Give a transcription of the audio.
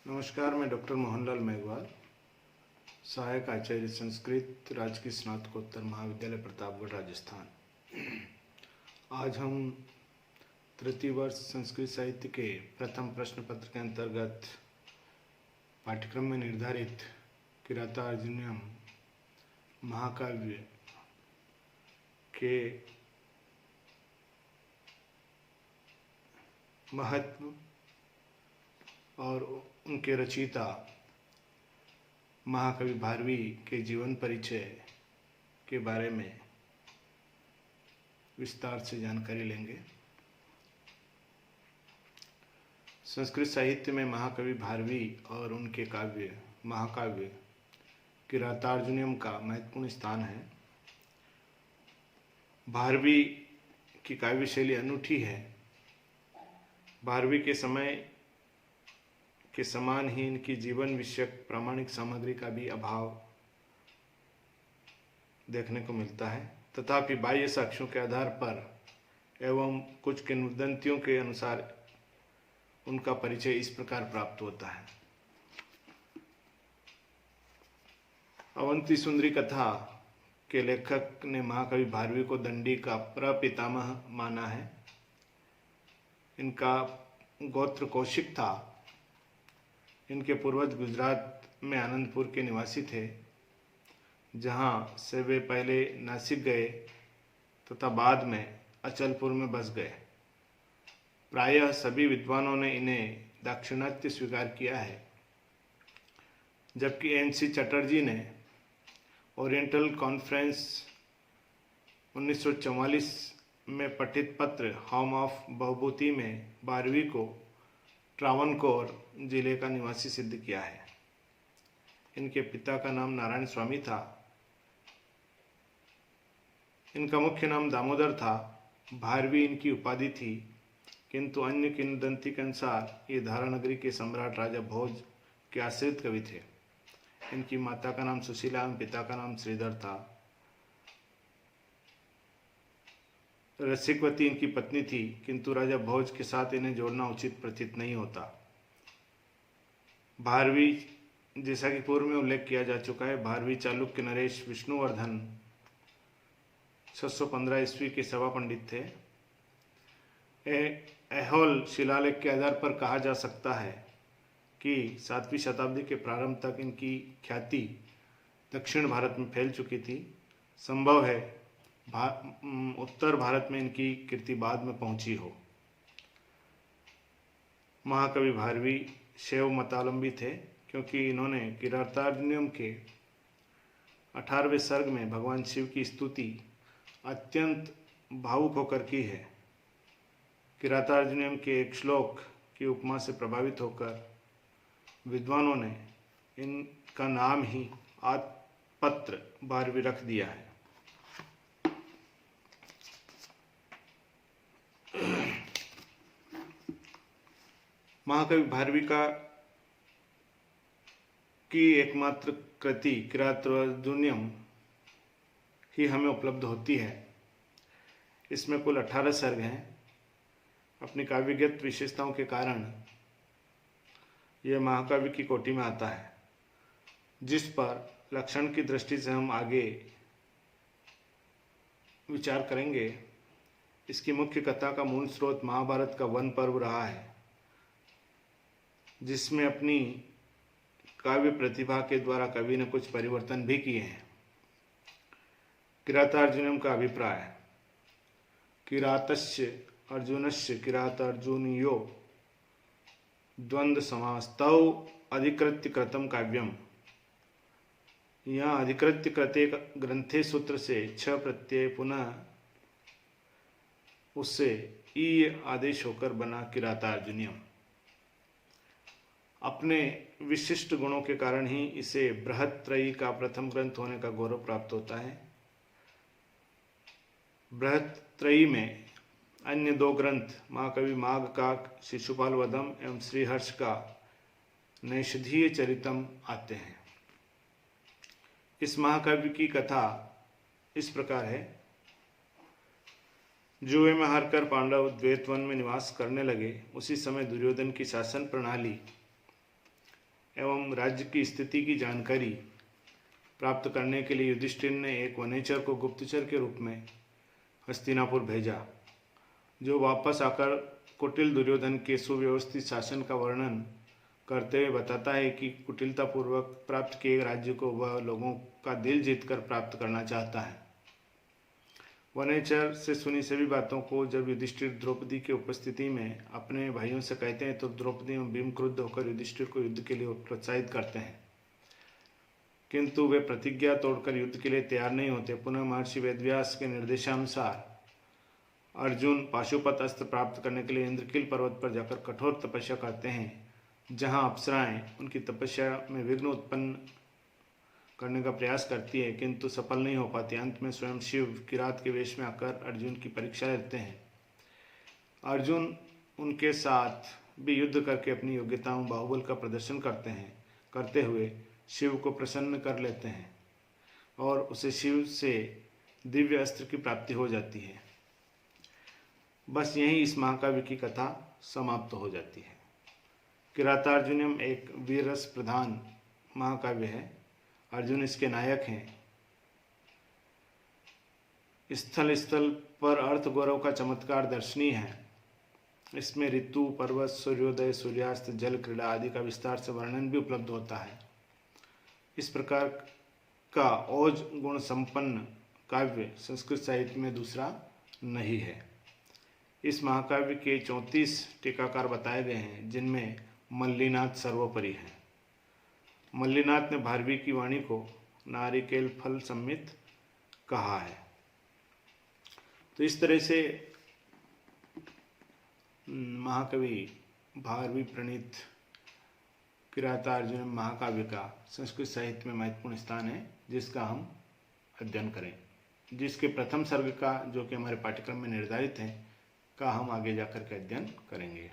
नमस्कार, मैं डॉक्टर मोहनलाल मेघवाल, सहायक आचार्य संस्कृत, राजकीय स्नातकोत्तर महाविद्यालय प्रतापगढ़, राजस्थान। आज हम तृतीय वर्ष संस्कृत साहित्य के प्रथम प्रश्न पत्र के अंतर्गत पाठ्यक्रम में निर्धारित किरातार्जुनीयम महाकाव्य के महत्व और उनके रचयिता महाकवि भारवी के जीवन परिचय के बारे में विस्तार से जानकारी लेंगे। संस्कृत साहित्य में महाकवि भारवी और उनके काव्य महाकाव्य किरातार्जुनीयम का महत्वपूर्ण स्थान है। भारवी की काव्य शैली अनूठी है। भारवी के समय के समान ही इनकी जीवन विषयक प्रामाणिक सामग्री का भी अभाव देखने को मिलता है। तथापि बाह्य साक्ष्यों के आधार पर एवं कुछ किंवदंतियों के अनुसार उनका परिचय इस प्रकार प्राप्त होता है। अवंती सुंदरी कथा के लेखक ने महाकवि भारवी को दंडी का प्रपितामह माना है। इनका गोत्र कौशिक था। इनके पूर्वज गुजरात में आनंदपुर के निवासी थे, जहां से वे पहले नासिक गए तथा बाद में अचलपुर में बस गए। प्रायः सभी विद्वानों ने इन्हें दाक्षिणात्य स्वीकार किया है, जबकि एन.सी. चटर्जी ने ओरिएंटल कॉन्फ्रेंस 1944 में पठित पत्र होम ऑफ बहुभूति में भारवी को ट्रावनकोर जिले का निवासी सिद्ध किया है। इनके पिता का नाम नारायण स्वामी था। इनका मुख्य नाम दामोदर था। भारवी इनकी उपाधि थी, किंतु अन्य किंवदंती के अनुसार ये धारानगरी के सम्राट राजा भोज के आश्रित कवि थे। इनकी माता का नाम सुशीला एवं पिता का नाम श्रीधर था। रसिकवती इनकी पत्नी थी, किंतु राजा भोज के साथ इन्हें जोड़ना उचित प्रतीत नहीं होता। भारवी, जैसा कि पूर्व में उल्लेख किया जा चुका है, भारवी चालुक्य नरेश विष्णुवर्धन 615 ईस्वी के सभा पंडित थे। ऐहोल शिलालेख के आधार पर कहा जा सकता है कि 7वीं शताब्दी के प्रारंभ तक इनकी ख्याति दक्षिण भारत में फैल चुकी थी। संभव है उत्तर भारत में इनकी कीर्ति बाद में पहुंची हो। महाकवि भारवी शैव मतावलंबी थे, क्योंकि इन्होंने किरातार्जुनीयम के 18वें सर्ग में भगवान शिव की स्तुति अत्यंत भावुक होकर की है। किरातार्जुनीयम के एक श्लोक की उपमा से प्रभावित होकर विद्वानों ने इनका नाम ही आत्पत्र भारवी रख दिया है। महाकवि भारवी की एकमात्र कृति किरातार्जुनीयम ही हमें उपलब्ध होती है। इसमें कुल 18 सर्ग हैं। अपनी काव्यगत विशेषताओं के कारण यह महाकाव्य की कोटि में आता है, जिस पर लक्षण की दृष्टि से हम आगे विचार करेंगे। इसकी मुख्य कथा का मूल स्रोत महाभारत का वन पर्व रहा है, जिसमें अपनी काव्य प्रतिभा के द्वारा कवि ने कुछ परिवर्तन भी किए हैं। किरातार्जुनीयम का अभिप्राय: किरातस्य अर्जुनस्य किरातार्जुनीयो द्वंद्व समास्तौ अधिकृत्य कृतं काव्यम। यहाँ अधिकृत्य कृते ग्रंथे सूत्र से 6 प्रत्यय पुनः उससे ई आदेश होकर बना किरातार्जुनीयम। अपने विशिष्ट गुणों के कारण ही इसे बृहत्त्रयी का प्रथम ग्रंथ होने का गौरव प्राप्त होता है। बृहत्त्रयी में अन्य 2 ग्रंथ महाकवि माघ का शिशुपाल वधम एवं श्रीहर्ष का नैषधीय चरितम आते हैं। इस महाकाव्य की कथा इस प्रकार है। जुए में हारकर पांडव द्वैतवन में निवास करने लगे। उसी समय दुर्योधन की शासन प्रणाली एवं राज्य की स्थिति की जानकारी प्राप्त करने के लिए युधिष्ठिर ने एक वनेचर को गुप्तचर के रूप में हस्तिनापुर भेजा, जो वापस आकर कुटिल दुर्योधन के सुव्यवस्थित शासन का वर्णन करते हुए बताता है कि कुटिलतापूर्वक प्राप्त किए राज्य को वह लोगों का दिल जीतकर प्राप्त करना चाहता है। वनेचर से सुनी सभी बातों को जब युधिष्ठिर द्रौपदी की उपस्थिति में अपने भाइयों से कहते हैं तो द्रौपदी एवं भीम क्रुद्ध होकर युधिष्ठिर को युद्ध के लिए प्रोत्साहित करते हैं, किंतु वे प्रतिज्ञा तोड़कर युद्ध के लिए तैयार नहीं होते। पुनः महर्षि वेदव्यास के निर्देशानुसार अर्जुन पाशुपत अस्त्र प्राप्त करने के लिए इंद्रकील पर्वत पर जाकर कठोर तपस्या करते हैं, जहां अप्सराएं उनकी तपस्या में विघ्न उत्पन्न करने का प्रयास करती है, किंतु सफल नहीं हो पाती। अंत में स्वयं शिव किरात के वेश में आकर अर्जुन की परीक्षा लेते हैं। अर्जुन उनके साथ भी युद्ध करके अपनी योग्यताओं बाहुबल का प्रदर्शन करते हुए शिव को प्रसन्न कर लेते हैं और उसे शिव से दिव्य अस्त्र की प्राप्ति हो जाती है। बस यहीं इस महाकाव्य की कथा समाप्त हो जाती है। किरातार्जुनीयम एक वीर रस प्रधान महाकाव्य है। अर्जुन इसके नायक हैं। स्थल स्थल पर अर्थ गौरव का चमत्कार दर्शनीय है। इसमें ऋतु, पर्वत, सूर्योदय, सूर्यास्त, जल क्रीड़ा आदि का विस्तार से वर्णन भी उपलब्ध होता है। इस प्रकार का ओज गुण संपन्न काव्य संस्कृत साहित्य में दूसरा नहीं है। इस महाकाव्य के 34 टीकाकार बताए गए हैं, जिनमें मल्लिनाथ सर्वोपरि है। मल्लिनाथ ने भारवी की वाणी को नारिकेल फल सम्मित कहा है। तो इस तरह से महाकवि भारवी प्रणीत किरातार्जुनीयम महाकाव्य का संस्कृत साहित्य में महत्वपूर्ण स्थान है, जिसका हम अध्ययन करें। जिसके प्रथम सर्ग का, जो कि हमारे पाठ्यक्रम में निर्धारित है, का हम आगे जाकर के अध्ययन करेंगे।